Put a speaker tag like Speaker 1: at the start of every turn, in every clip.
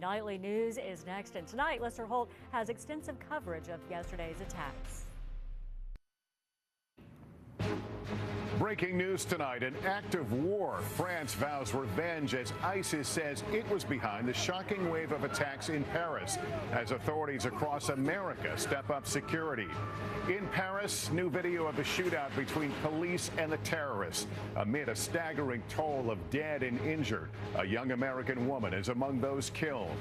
Speaker 1: Nightly News is next, and tonight Lester Holt has extensive coverage of yesterday's attacks.
Speaker 2: Breaking news tonight, an act of war. France vows revenge as ISIS says it was behind the shocking wave of attacks in Paris as authorities across America step up security. In Paris, new video of the shootout between police and the terrorists. Amid a staggering toll of dead and injured, a young American woman is among those killed.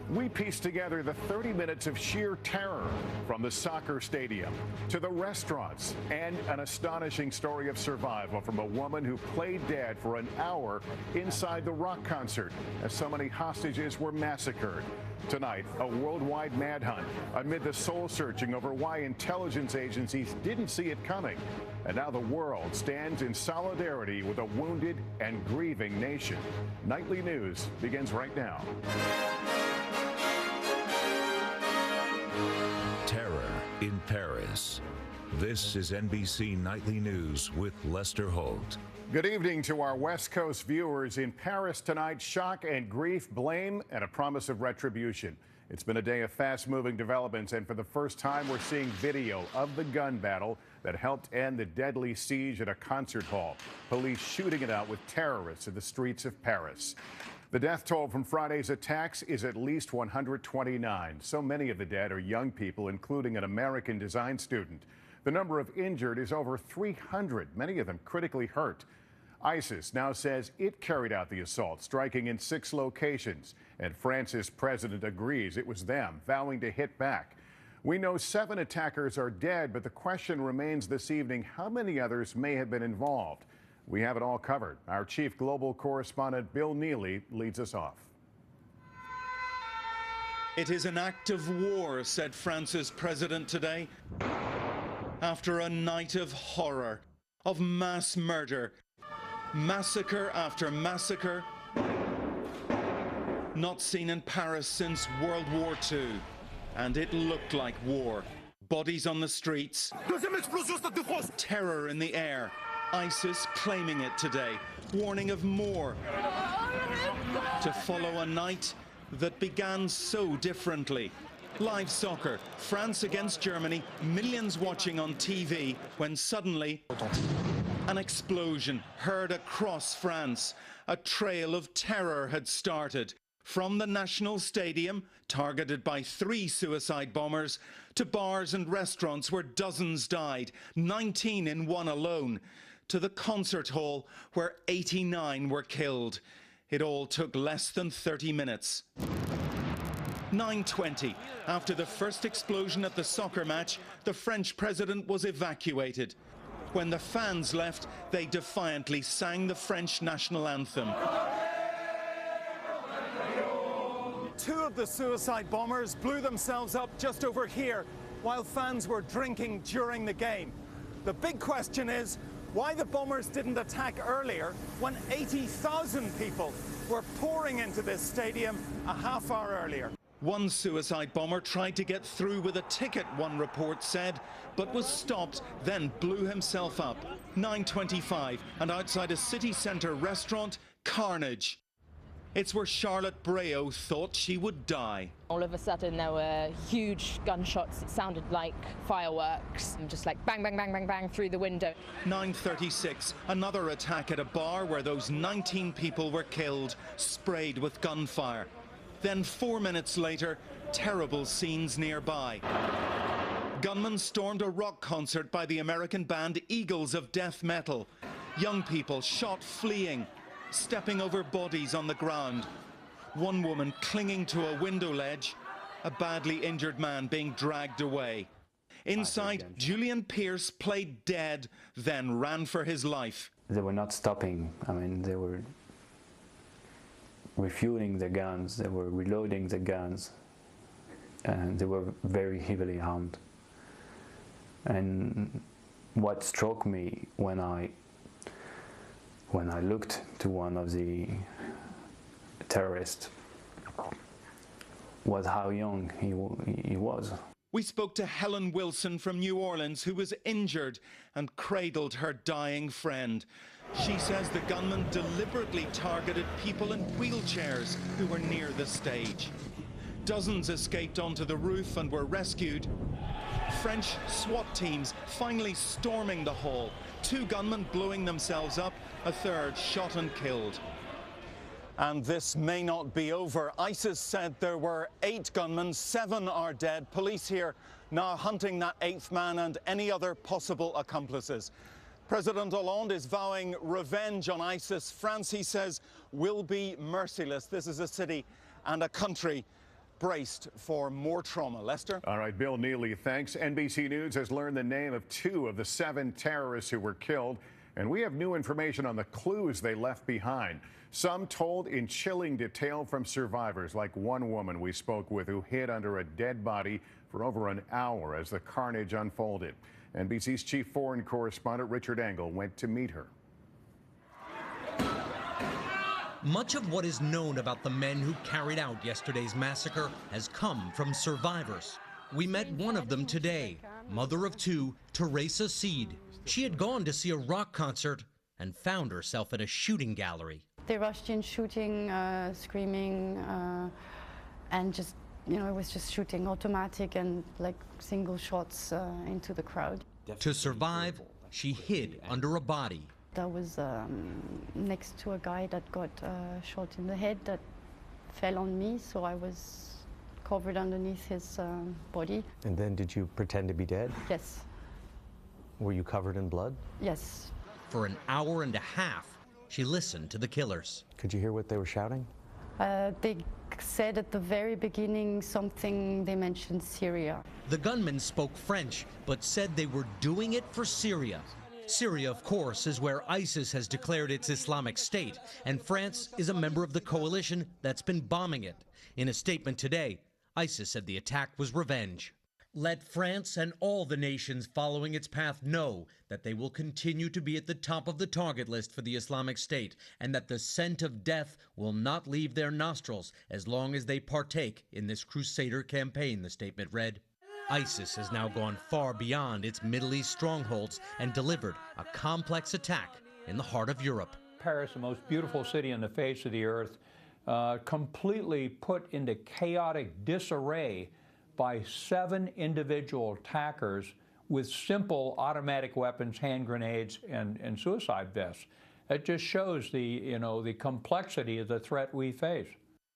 Speaker 2: We piece together the 30 minutes of sheer terror from the soccer stadium to the restaurants and an astonishing story of survival from a woman who played dead for an hour inside the rock concert as so many hostages were massacred. Tonight, a worldwide manhunt amid the soul-searching over why intelligence agencies didn't see it coming. And now the world stands in solidarity with a wounded and grieving nation. Nightly News begins right now.
Speaker 3: Terror in Paris. This is NBC Nightly News with Lester Holt.
Speaker 2: Good evening to our West Coast viewers. In Paris tonight, shock and grief, blame, and a promise of retribution. It's been a day of fast-moving developments, and for the first time, we're seeing video of the gun battle that helped end the deadly siege at a concert hall. Police shooting it out with terrorists in the streets of Paris. The death toll from Friday's attacks is at least 129. So many of the dead are young people, including an American design student. The number of injured is over 300, many of them critically hurt. ISIS now says it carried out the assault, striking in 6 locations, and France's president agrees it was them, vowing to hit back. We know 7 attackers are dead, but the question remains this evening, how many others may have been involved? We have it all covered. Our chief global correspondent, Bill Neely, leads us off.
Speaker 4: It is an act of war, said France's president today, after a night of horror, of mass murder, massacre after massacre, not seen in Paris since World War II. And it looked like war. Bodies on the streets, terror in the air. ISIS claiming it today, warning of more to follow a night that began so differently. Live soccer, France against Germany, millions watching on TV, when suddenly an explosion heard across France. A trail of terror had started. From the National Stadium, targeted by 3 suicide bombers, to bars and restaurants where dozens died, 19 in one alone, to the concert hall where 89 were killed. It all took less than 30 minutes. 9:20, after the first explosion at the soccer match, the French president was evacuated. When the fans left, they defiantly sang the French national anthem.
Speaker 5: 2 of the suicide bombers blew themselves up just over here while fans were drinking during the game. The big question is why the bombers didn't attack earlier when 80,000 people were pouring into this stadium a half hour earlier.
Speaker 4: One suicide bomber tried to get through with a ticket, one report said, but was stopped, then blew himself up. 9:25, and outside a city centre restaurant, carnage. It's where Charlotte Brayo thought she would die.
Speaker 6: All of a sudden there were huge gunshots. It sounded like fireworks, just like bang, bang, bang, bang, bang through the window.
Speaker 4: 9:36, another attack at a bar where those 19 people were killed, sprayed with gunfire. Then 4 minutes later, terrible scenes nearby. Gunmen stormed a rock concert by the American band Eagles of Death Metal. Young people shot fleeing, stepping over bodies on the ground. One woman clinging to a window ledge, a badly injured man being dragged away. Inside, Julian Pierce played dead, then ran for his life.
Speaker 7: They were not stopping. I mean, they were refueling the guns, they were reloading the guns, and they were very heavily armed. And what struck me when I looked to one of the terrorists was how young he was.
Speaker 4: We spoke to Helen Wilson from New Orleans, who was injured and cradled her dying friend. She says the gunman deliberately targeted people in wheelchairs who were near the stage. Dozens escaped onto the roof and were rescued. French SWAT teams finally storming the hall. 2 gunmen blowing themselves up, a third shot and killed.
Speaker 5: And this may not be over. ISIS said there were 8 gunmen, 7 are dead. Police here now hunting that 8th man and any other possible accomplices. President Hollande is vowing revenge on ISIS. France, he says, will be merciless. This is a city and a country braced for more trauma. Lester?
Speaker 2: All right, Bill Neely, thanks. NBC News has learned the name of 2 of the 7 terrorists who were killed, and we have new information on the clues they left behind. Some told in chilling detail from survivors, like one woman we spoke with who hid under a dead body for over an hour as the carnage unfolded. NBC's chief foreign correspondent Richard Engel went to meet her.
Speaker 8: Much of what is known about the men who carried out yesterday's massacre has come from survivors. We met one of them today, mother of 2, Teresa Seed. She had gone to see a rock concert and found herself at a shooting gallery.
Speaker 9: They rushed in shooting, screaming, and just, it was just shooting automatic and like single shots into the crowd.
Speaker 8: To survive, she hid under a body.
Speaker 9: I was next to a guy that got shot in the head that fell on me, so I was covered underneath his body.
Speaker 10: And then did you pretend to be dead?
Speaker 9: Yes.
Speaker 10: Were you covered in blood?
Speaker 9: Yes.
Speaker 8: For an hour and a half, she listened to the killers.
Speaker 10: Could you hear what they were shouting?
Speaker 9: They said at the very beginning something, they mentioned Syria.
Speaker 8: The gunmen spoke French, but said they were doing it for Syria. Syria, of course, is where ISIS has declared its Islamic State, and France is a member of the coalition that's been bombing it. In a statement today, ISIS said the attack was revenge. Let France and all the nations following its path know that they will continue to be at the top of the target list for the Islamic State, and that the scent of death will not leave their nostrils as long as they partake in this crusader campaign, the statement read. ISIS has now gone far beyond its Middle East strongholds and delivered a complex attack in the heart of Europe.
Speaker 11: Paris, the most beautiful city on the face of the earth, completely put into chaotic disarray by 7 individual attackers with simple automatic weapons, hand grenades, and suicide vests. It just shows the complexity of the threat we face.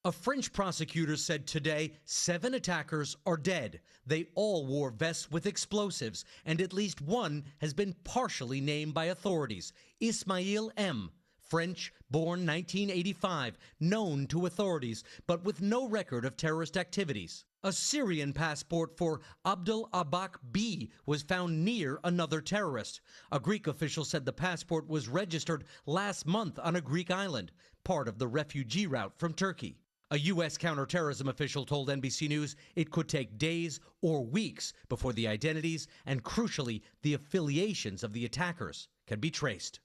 Speaker 8: A French prosecutor said today 7 attackers are dead. They all wore vests with explosives, and at least one has been partially named by authorities. Ismail M., French, born 1985, known to authorities, but with no record of terrorist activities. A Syrian passport for Abdul Abak B was found near another terrorist. A Greek official said the passport was registered last month on a Greek island, part of the refugee route from Turkey. A U.S. counterterrorism official told NBC News it could take days or weeks before the identities and, crucially, the affiliations of the attackers can be traced.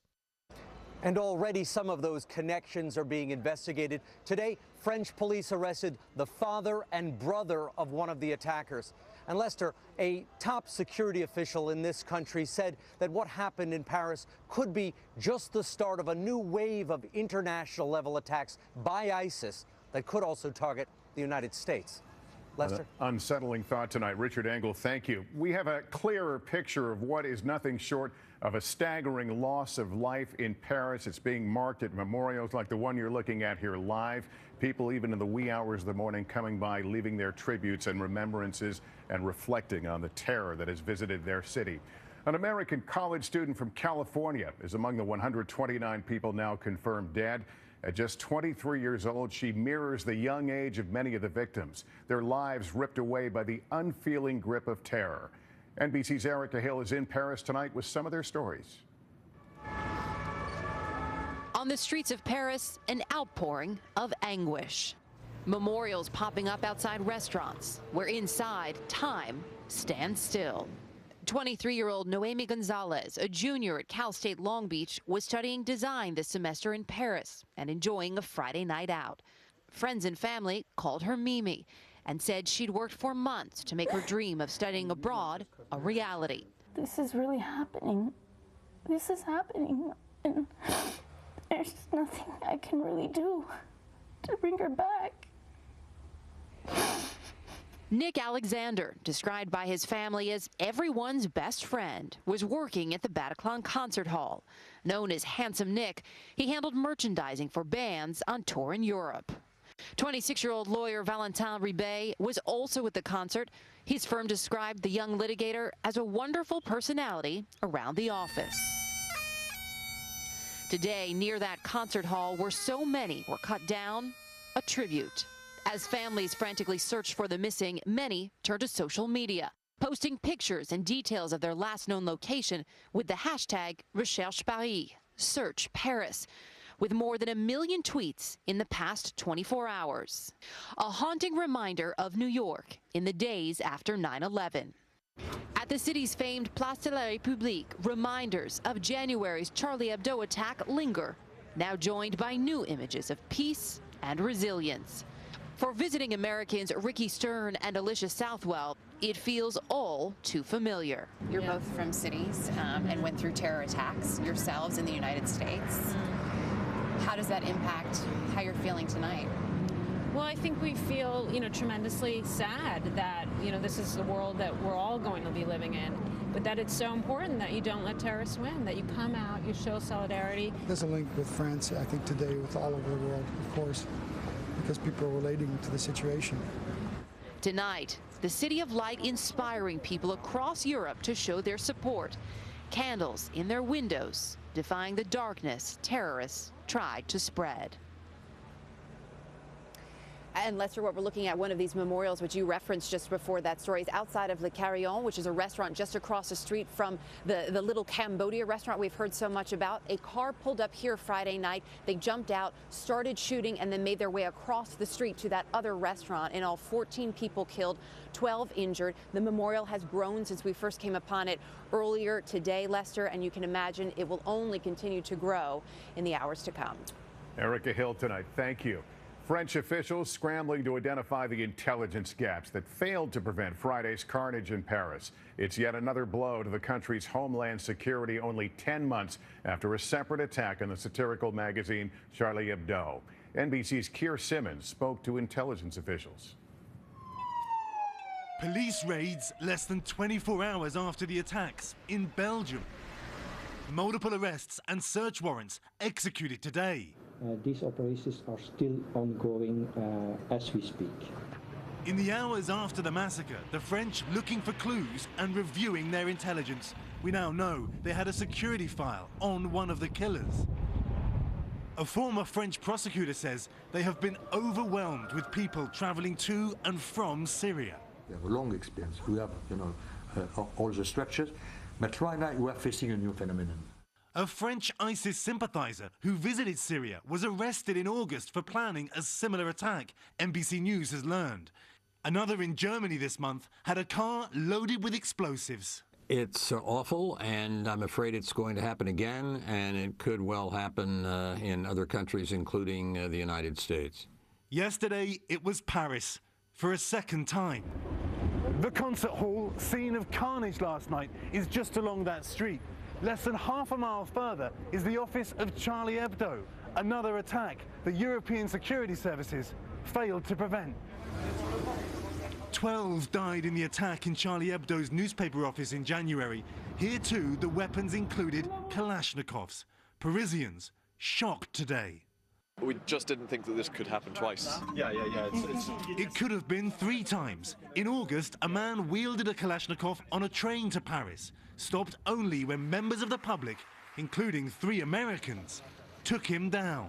Speaker 10: And already some of those connections are being investigated. Today, French police arrested the father and brother of one of the attackers. And Lester, a top security official in this country said that what happened in Paris could be just the start of a new wave of international level attacks by ISIS that could also target the United States. Lester?
Speaker 2: Unsettling thought tonight. Richard Engel, thank you. We have a clearer picture of what is nothing short of a staggering loss of life in Paris. It's being marked at memorials like the one you're looking at here live. People, even in the wee hours of the morning, coming by, leaving their tributes and remembrances and reflecting on the terror that has visited their city. An American college student from California is among the 129 people now confirmed dead. At just 23 years old, she mirrors the young age of many of the victims, their lives ripped away by the unfeeling grip of terror. NBC's Erica Hill is in Paris tonight with some of their stories.
Speaker 12: On the streets of Paris, an outpouring of anguish. Memorials popping up outside restaurants, where inside time stands still. 23-year-old Noemi Gonzalez, a junior at Cal State Long Beach, was studying design this semester in Paris and enjoying a Friday night out. Friends and family called her Mimi and said she'd worked for months to make her dream of studying abroad a reality.
Speaker 13: This is really happening. This is happening. and there's nothing I can really do to bring her back.
Speaker 12: Nick Alexander, described by his family as everyone's best friend, was working at the Bataclan Concert Hall. Known as Handsome Nick, he handled merchandising for bands on tour in Europe. 26-year-old lawyer Valentin Ribet was also at the concert. His firm described the young litigator as a wonderful personality around the office. Today, near that concert hall where so many were cut down, a tribute. As families frantically searched for the missing, many turned to social media, posting pictures and details of their last known location with the hashtag Recherche Paris, Search Paris, with more than 1 million tweets in the past 24 hours. A haunting reminder of New York in the days after 9/11. At the city's famed Place de la République, reminders of January's Charlie Hebdo attack linger, now joined by new images of peace and resilience. For visiting Americans Ricky Stern and Alicia Southwell, it feels all too familiar.
Speaker 14: You're both from cities and went through terror attacks yourselves in the United States. How does that impact how you're feeling tonight?
Speaker 15: Well, I think we feel, tremendously sad that, this is the world that we're all going to be living in, but that it's so important that you don't let terrorists win, that you come out, you show solidarity.
Speaker 16: There's a link with France, I think, today with all over the world, of course, because people are relating to the situation.
Speaker 12: Tonight, the City of Light inspiring people across Europe to show their support. Candles in their windows, defying the darkness terrorists tried to spread.
Speaker 14: And Lester, what we're looking at, one of these memorials, which you referenced just before that story, is outside of Le Carillon, which is a restaurant just across the street from the little Cambodia restaurant we've heard so much about. A car pulled up here Friday night. They jumped out, started shooting, and then made their way across the street to that other restaurant. In all, 14 people killed, 12 injured. The memorial has grown since we first came upon it earlier today, Lester, and you can imagine it will only continue to grow in the hours to come.
Speaker 2: Erica Hill tonight, thank you. French officials scrambling to identify the intelligence gaps that failed to prevent Friday's carnage in Paris. It's yet another blow to the country's homeland security only 10 months after a separate attack on the satirical magazine Charlie Hebdo. NBC's Keir Simmons spoke to intelligence officials.
Speaker 17: Police raids less than 24 hours after the attacks in Belgium. Multiple arrests and search warrants executed today.
Speaker 18: These operations are still ongoing as we speak.
Speaker 17: In the hours after the massacre, the French looking for clues and reviewing their intelligence. We now know they had a security file on one of the killers. A former French prosecutor says they have been overwhelmed with people traveling to and from Syria.
Speaker 19: We have a long experience. We have, all the structures. But right now we are facing a new phenomenon.
Speaker 17: A French ISIS sympathizer who visited Syria was arrested in August for planning a similar attack, NBC News has learned. Another in Germany this month had a car loaded with explosives.
Speaker 20: It's awful, and I'm afraid it's going to happen again, and it could well happen in other countries, including the United States.
Speaker 17: Yesterday, it was Paris for a second time. The concert hall, scene of carnage last night, is just along that street. Less than half a mile further is the office of Charlie Hebdo, another attack the European security services failed to prevent. 12 died in the attack in Charlie Hebdo's newspaper office in January. Here too, the weapons included Kalashnikovs. Parisians shocked today.
Speaker 21: We just didn't think that this could happen twice. Yeah.
Speaker 17: It could have been 3 times. In August, a man wielded a Kalashnikov on a train to Paris, stopped only when members of the public, including 3 Americans, took him down.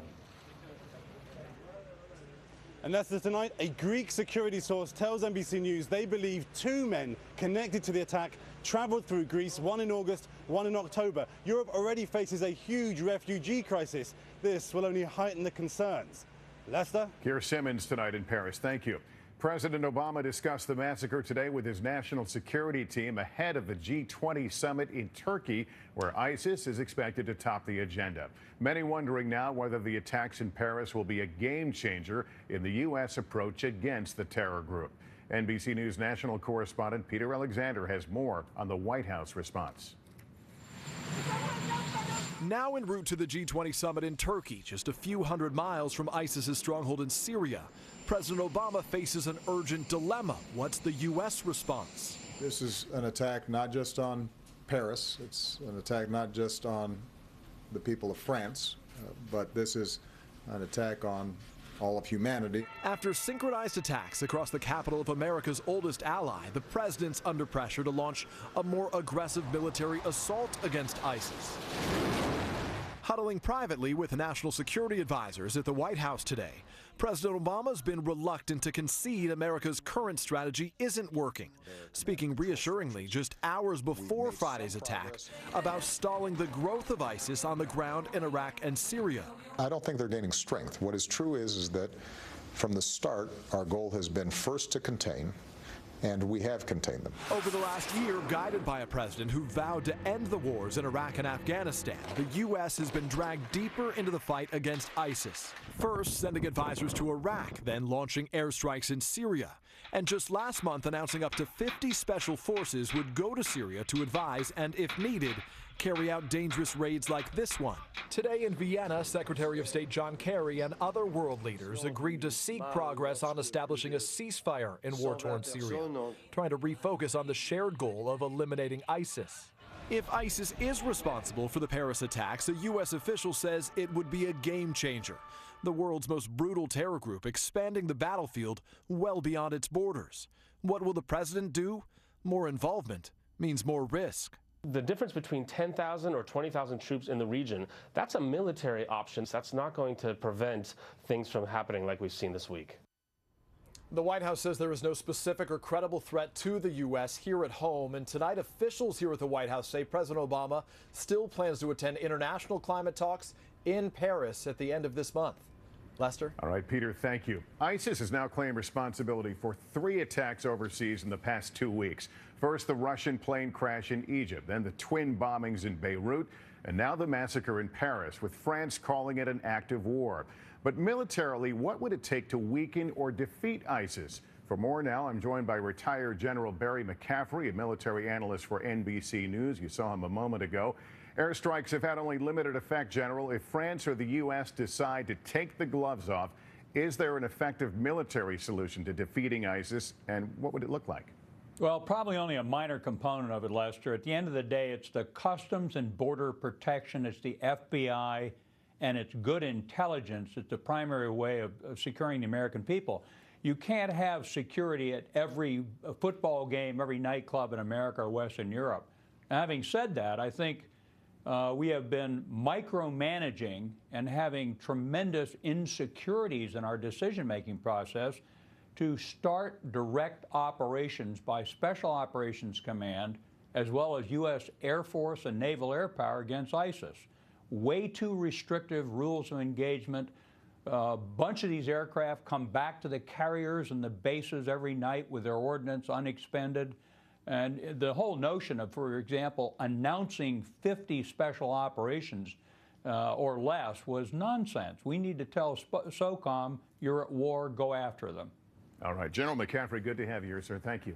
Speaker 17: And that's tonight, a Greek security source tells NBC News they believe 2 men connected to the attack traveled through Greece, one in August, one in October. Europe already faces a huge refugee crisis. This will only heighten the concerns. Lester?
Speaker 2: Keir Simmons tonight in Paris. Thank you. President Obama discussed the massacre today with his national security team ahead of the G20 summit in Turkey, where ISIS is expected to top the agenda. Many wondering now whether the attacks in Paris will be a game changer in the U.S. approach against the terror group. NBC News national correspondent Peter Alexander has more on the White House response.
Speaker 1: Now en route to the G20 summit in Turkey, just a few hundred miles from ISIS's stronghold in Syria, President Obama faces an urgent dilemma. What's the U.S. response?
Speaker 22: This is an attack not just on Paris, it's an attack not just on the people of France, but this is an attack on all of humanity.
Speaker 1: After synchronized attacks across the capital of America's oldest ally, the president's under pressure to launch a more aggressive military assault against ISIS. Huddling privately with national security advisors at the White House today, President Obama's been reluctant to concede America's current strategy isn't working, speaking reassuringly just hours before Friday's attack about stalling the growth of ISIS on the ground in Iraq and Syria.
Speaker 23: I don't think they're gaining strength. What is true is that from the start, our goal has been first to contain, and we have contained them.
Speaker 1: Over the last year, guided by a president who vowed to end the wars in Iraq and Afghanistan, the U.S. has been dragged deeper into the fight against ISIS. First, sending advisors to Iraq, then launching airstrikes in Syria, and just last month announcing up to 50 special forces would go to Syria to advise and, if needed, carry out dangerous raids like this one. Today in Vienna, Secretary of State John Kerry and other world leaders agreed to seek progress on establishing a ceasefire in war-torn Syria, trying to refocus on the shared goal of eliminating ISIS. If ISIS is responsible for the Paris attacks, a U.S. official says it would be a game changer. The world's most brutal terror group expanding the battlefield well beyond its borders. What will the president do? More involvement means more risk.
Speaker 24: The difference between 10,000 or 20,000 troops in the region, that's a military option. That's not going to prevent things from happening like we've seen this week.
Speaker 1: The White House says there is no specific or credible threat to the U.S. here at home. And tonight, officials here at the White House say President Obama still plans to attend international climate talks in Paris at the end of this month. Lester?
Speaker 2: All right, Peter, thank you. ISIS has now claimed responsibility for 3 attacks overseas in the past 2 weeks. First, the Russian plane crash in Egypt, then the twin bombings in Beirut, and now the massacre in Paris, with France calling it an act of war. But militarily, what would it take to weaken or defeat ISIS? For more now, I'm joined by retired General Barry McCaffrey, a military analyst for NBC News. You saw him a moment ago. Airstrikes have had only limited effect, General. If France or the U.S. decide to take the gloves off, is there an effective military solution to defeating ISIS, and what would it look like?
Speaker 11: Well, probably only a minor component of it, Lester. At the end of the day, it's the Customs and Border Protection, it's the FBI, and it's good intelligence. It's the primary way of securing the American people. You can't have security at every football game, every nightclub in America or Western Europe. Now, having said that, I think we have been micromanaging and having tremendous insecurities in our decision-making process to start direct operations by Special Operations Command, as well as U.S. Air Force and Naval Air Power against ISIS. Way too restrictive rules of engagement. A bunch of these aircraft come back to the carriers and the bases every night with their ordnance unexpended. And the whole notion of, for example, announcing 50 special operations or less was nonsense. We need to tell SOCOM, you're at war, go after them.
Speaker 2: All right, General McCaffrey, good to have you here, sir. Thank you.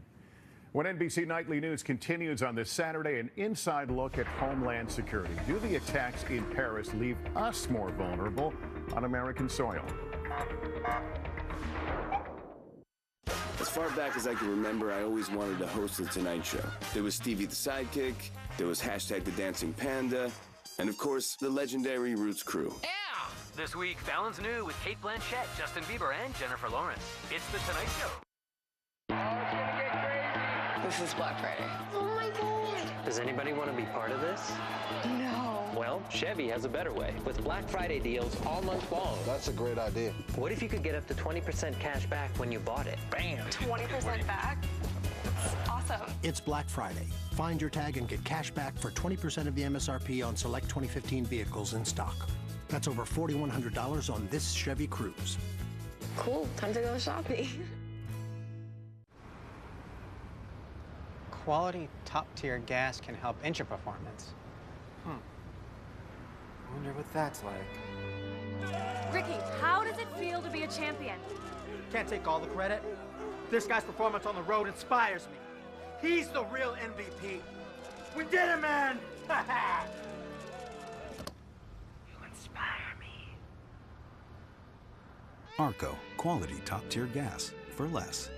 Speaker 2: When NBC Nightly News continues on this Saturday, an inside look at Homeland Security. Do the attacks in Paris leave us more vulnerable on American soil?
Speaker 25: As far back as I can remember, I always wanted to host The Tonight Show. There was Stevie the Sidekick, there was hashtag The Dancing Panda, and of course, the legendary Roots crew.
Speaker 26: This week, Fallon's New with Kate Blanchett, Justin Bieber, and Jennifer Lawrence. It's The Tonight Show.
Speaker 27: This is Black Friday.
Speaker 28: Oh my God.
Speaker 27: Does anybody want to be part of this?
Speaker 28: No.
Speaker 27: Well, Chevy has a better way with Black Friday deals all month long.
Speaker 29: That's a great idea.
Speaker 27: What if you could get up to 20% cash back when you bought it? Bam!
Speaker 28: 20% back? That's awesome.
Speaker 30: It's Black Friday. Find your tag and get cash back for 20% of the MSRP on select 2015 vehicles in stock. That's over $4,100 on this Chevy Cruze.
Speaker 28: Cool. Time to go shopping.
Speaker 31: Quality, top-tier gas can help engine performance. I wonder what that's like.
Speaker 32: Ricky, how does it feel to be a champion?
Speaker 31: Can't take all the credit. This guy's performance on the road inspires me. He's the real MVP. We did it, man!
Speaker 3: Arco, quality top-tier gas for less.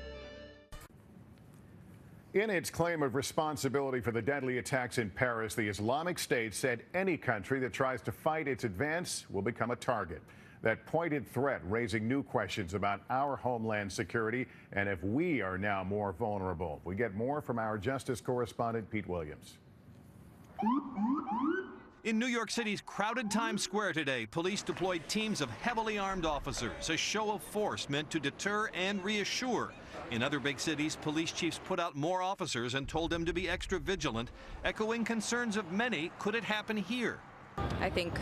Speaker 2: In its claim of responsibility for the deadly attacks in Paris, the Islamic State said any country that tries to fight its advance will become a target. That pointed threat raising new questions about our homeland security and if we are now more vulnerable. We get more from our justice correspondent, Pete Williams.
Speaker 4: In New York City's crowded Times Square today, police deployed teams of heavily armed officers, a show of force meant to deter and reassure. In other big cities, police chiefs put out more officers and told them to be extra vigilant, echoing concerns of many. Could it happen here?
Speaker 5: I think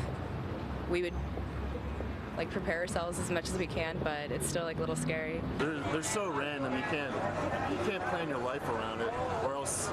Speaker 5: we would prepare ourselves as much as we can, but it's still a little scary.
Speaker 6: They're so random. You can't plan your life around it, or else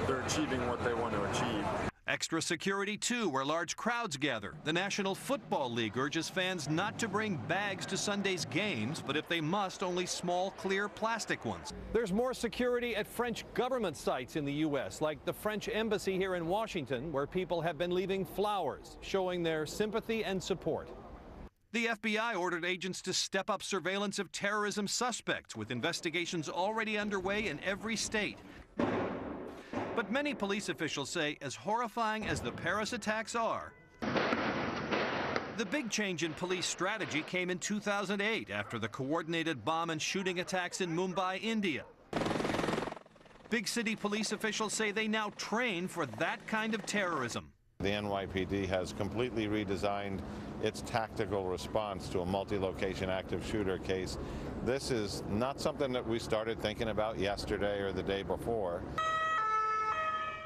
Speaker 6: they're achieving what they want to achieve.
Speaker 4: Extra security, too, where large crowds gather. The National Football League urges fans not to bring bags to Sunday's games, but if they must, only small, clear plastic ones.
Speaker 1: There's more security at French government sites in the U.S., like the French embassy here in Washington, where people have been leaving flowers, showing their sympathy and support.
Speaker 4: The FBI ordered agents to step up surveillance of terrorism suspects, with investigations already underway in every state. But many police officials say, as horrifying as the Paris attacks are, the big change in police strategy came in 2008 after the coordinated bomb and shooting attacks in Mumbai, India. Big city police officials say they now train for that kind of terrorism.
Speaker 7: The NYPD has completely redesigned its tactical response to a multi-location active shooter case. This is not something that we started thinking about yesterday or the day before.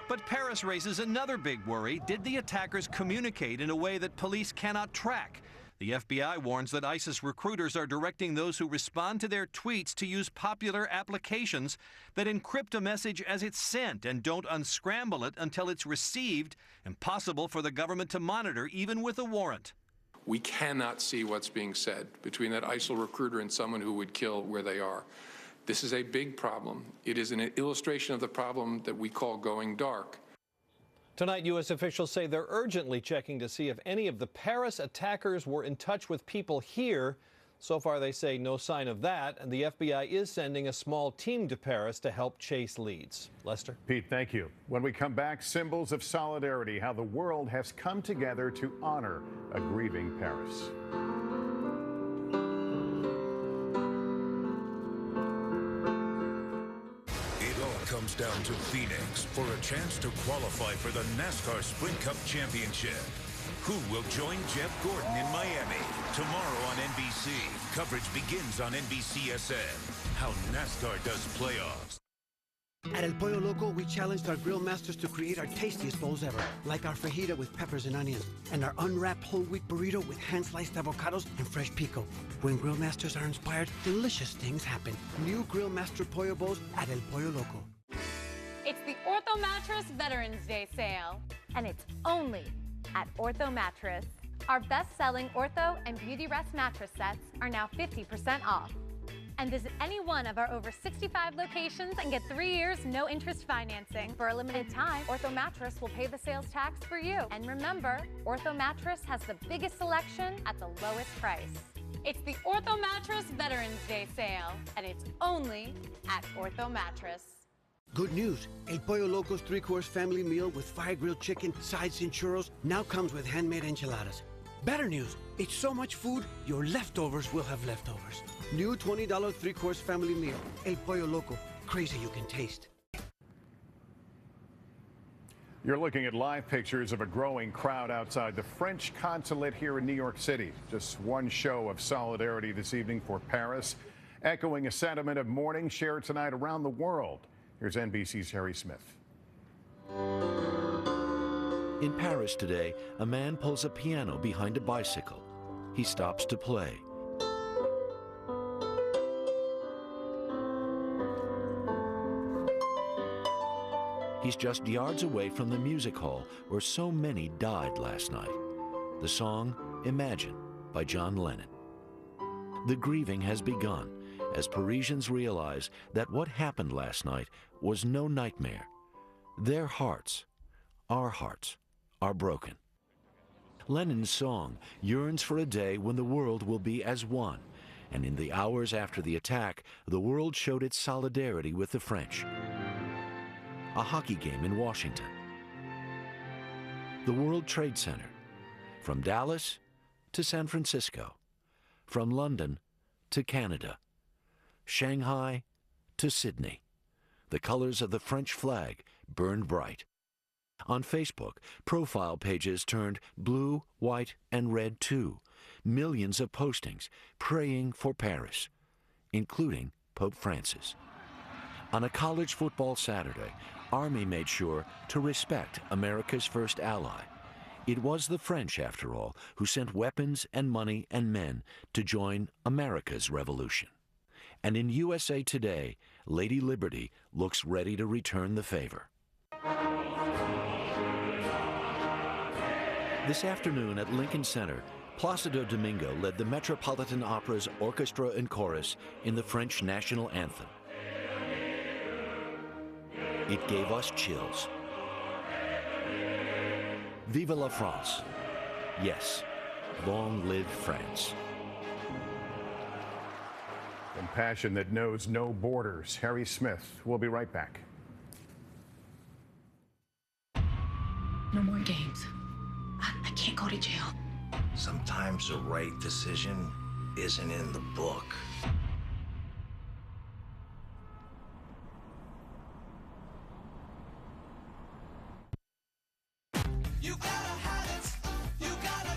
Speaker 4: But Paris raises another big worry. Did the attackers communicate in a way that police cannot track? The FBI warns that ISIS recruiters are directing those who respond to their tweets to use popular applications that encrypt a message as it's sent and don't unscramble it until it's received, impossible for the government to monitor even with a warrant.
Speaker 8: We cannot see what's being said between that ISIL recruiter and someone who would kill where they are. This is a big problem. It is an illustration of the problem that we call going dark.
Speaker 1: Tonight, U.S. officials say they're urgently checking to see if any of the Paris attackers were in touch with people here. So far, they say no sign of that, and the FBI is sending a small team to Paris to help chase leads. Lester?
Speaker 2: Pete, thank you. When we come back, symbols of solidarity, how the world has come together to honor a grieving Paris.
Speaker 9: Comes down to Phoenix for a chance to qualify for the NASCAR Sprint Cup Championship. Who will join Jeff Gordon in Miami? Tomorrow on NBC. Coverage begins on NBCSN. How NASCAR does playoffs.
Speaker 30: At El Pollo Loco, we challenged our grill masters to create our tastiest bowls ever, like our fajita with peppers and onions, and our unwrapped whole wheat burrito with hand-sliced avocados and fresh pico. When grill masters are inspired, delicious things happen. New Grill Master Pollo Bowls at El Pollo Loco.
Speaker 32: It's the Ortho Mattress Veterans Day sale, and it's only at Ortho Mattress. Our best-selling Ortho and Beauty Rest mattress sets are now 50% off. And visit any one of our over 65 locations and get 3 years no-interest financing. For a limited time, Ortho Mattress will pay the sales tax for you. And remember, Ortho Mattress has the biggest selection at the lowest price. It's the Ortho Mattress Veterans Day sale, and it's only at Ortho Mattress.
Speaker 30: Good news, El Pollo Loco's 3-course family meal with fire-grilled chicken, sides, and churros now comes with handmade enchiladas. Better news, it's so much food, your leftovers will have leftovers. New $20 3-course family meal, El Pollo Loco, crazy you can taste.
Speaker 2: You're looking at live pictures of a growing crowd outside the French consulate here in New York City. Just one show of solidarity this evening for Paris, echoing a sentiment of mourning shared tonight around the world. Here's NBC's Harry Smith.
Speaker 10: In Paris today, a man pulls a piano behind a bicycle. He stops to play. He's just yards away from the music hall where so many died last night. The song, Imagine, by John Lennon. The grieving has begun as Parisians realize that what happened last night was no nightmare. Their hearts, our hearts, are broken. Lennon's song yearns for a day when the world will be as one, And in the hours after the attack, the world showed its solidarity with the French. A hockey game in Washington. The World Trade Center. From Dallas to San Francisco. From London to Canada. Shanghai to Sydney. The colors of the French flag burned bright. On Facebook, profile pages turned blue, white, and red too. Millions of postings praying for Paris, including Pope Francis. On a college football Saturday, Army made sure to respect America's first ally. It was the French, after all, who sent weapons and money and men to join America's revolution. And in USA Today, Lady Liberty looks ready to return the favor. This afternoon at Lincoln Center, Placido Domingo led the Metropolitan Opera's orchestra and chorus in the French national anthem. It gave us chills. Vive la France. Yes, long live France.
Speaker 2: Compassion that knows no borders. Harry Smith will be right back.
Speaker 12: No more games. I can't go to jail.
Speaker 13: Sometimes the right decision isn't in the book.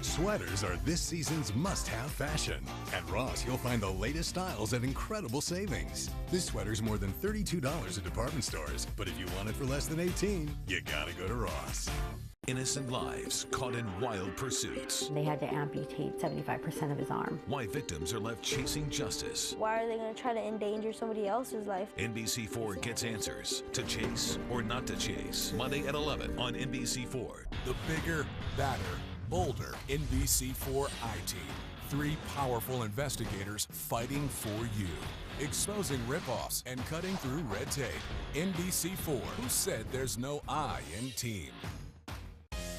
Speaker 14: Sweaters are this season's must-have fashion. At Ross, you'll find the latest styles at incredible savings. This sweater's more than $32 at department stores, but if you want it for less than $18, you gotta go to Ross.
Speaker 9: Innocent lives caught in wild pursuits.
Speaker 15: They had to amputate 75% of his arm.
Speaker 9: Why victims are left chasing justice.
Speaker 16: Why are they going to try to endanger somebody else's life?
Speaker 9: NBC4 gets answers to chase or not to chase. Monday at 11 on NBC4.
Speaker 14: The bigger, badder, bolder NBC4 I-Team. 3 powerful investigators fighting for you. Exposing ripoffs and cutting through red tape. NBC4, who said there's no I in team.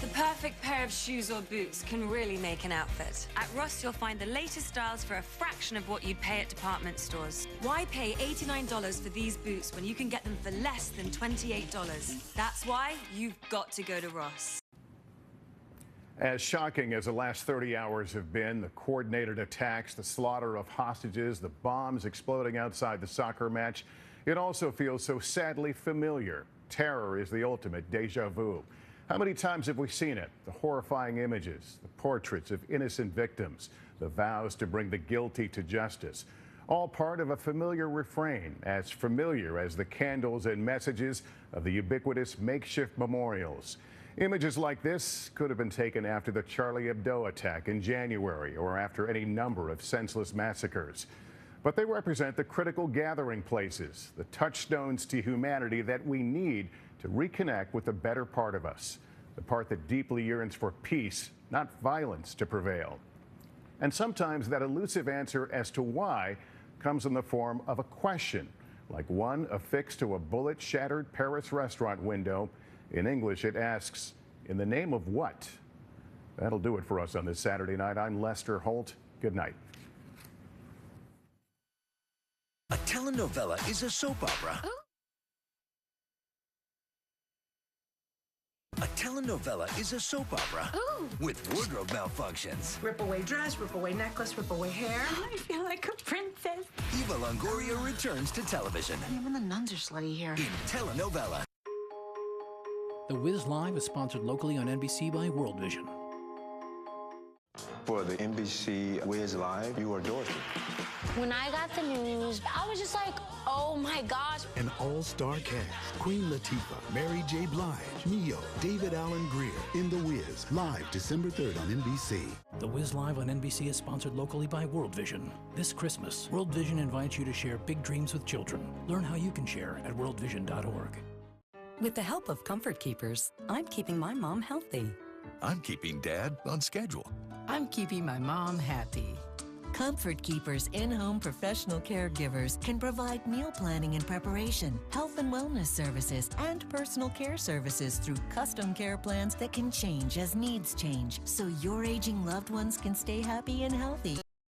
Speaker 17: The perfect pair of shoes or boots can really make an outfit. At Ross, you'll find the latest styles for a fraction of what you'd pay at department stores. Why pay $89 for these boots when you can get them for less than $28? That's why you've got to go to Ross.
Speaker 2: As shocking as the last 30 hours have been, the coordinated attacks, the slaughter of hostages, the bombs exploding outside the soccer match, it also feels so sadly familiar. Terror is the ultimate déjà vu. How many times have we seen it? The horrifying images, the portraits of innocent victims, the vows to bring the guilty to justice. All part of a familiar refrain, as familiar as the candles and messages of the ubiquitous makeshift memorials. Images like this could have been taken after the Charlie Hebdo attack in January or after any number of senseless massacres. But they represent the critical gathering places, the touchstones to humanity that we need to reconnect with the better part of us, the part that deeply yearns for peace, not violence, to prevail. And sometimes that elusive answer as to why comes in the form of a question, like one affixed to a bullet-shattered Paris restaurant window. In English, it asks, in the name of what? That'll do it for us on this Saturday night. I'm Lester Holt. Good night.
Speaker 18: A telenovela is a soap opera. A telenovela is a soap opera with wardrobe malfunctions.
Speaker 19: Rip away dress, rip away necklace, rip away hair.
Speaker 17: I feel like a princess.
Speaker 18: Eva Longoria returns to television.
Speaker 19: Even the nuns are slutty here.
Speaker 18: In telenovela.
Speaker 20: The Wiz Live is sponsored locally on NBC by World Vision.
Speaker 21: For the NBC Wiz Live, you are Dorothy.
Speaker 28: When I got the news, I was just like, oh my gosh.
Speaker 22: An all-star cast. Queen Latifah, Mary J. Blige, Neo, David Allen Greer in The Wiz. Live December 3rd on NBC.
Speaker 20: The Wiz Live on NBC is sponsored locally by World Vision. This Christmas, World Vision invites you to share big dreams with children. Learn how you can share at worldvision.org.
Speaker 29: With the help of Comfort Keepers, I'm keeping my mom healthy.
Speaker 9: I'm keeping Dad on schedule.
Speaker 29: I'm keeping my mom happy. Comfort Keepers in-home professional caregivers can provide meal planning and preparation, health and wellness services, and personal care services through custom care plans that can change as needs change, so your aging loved ones can stay happy and healthy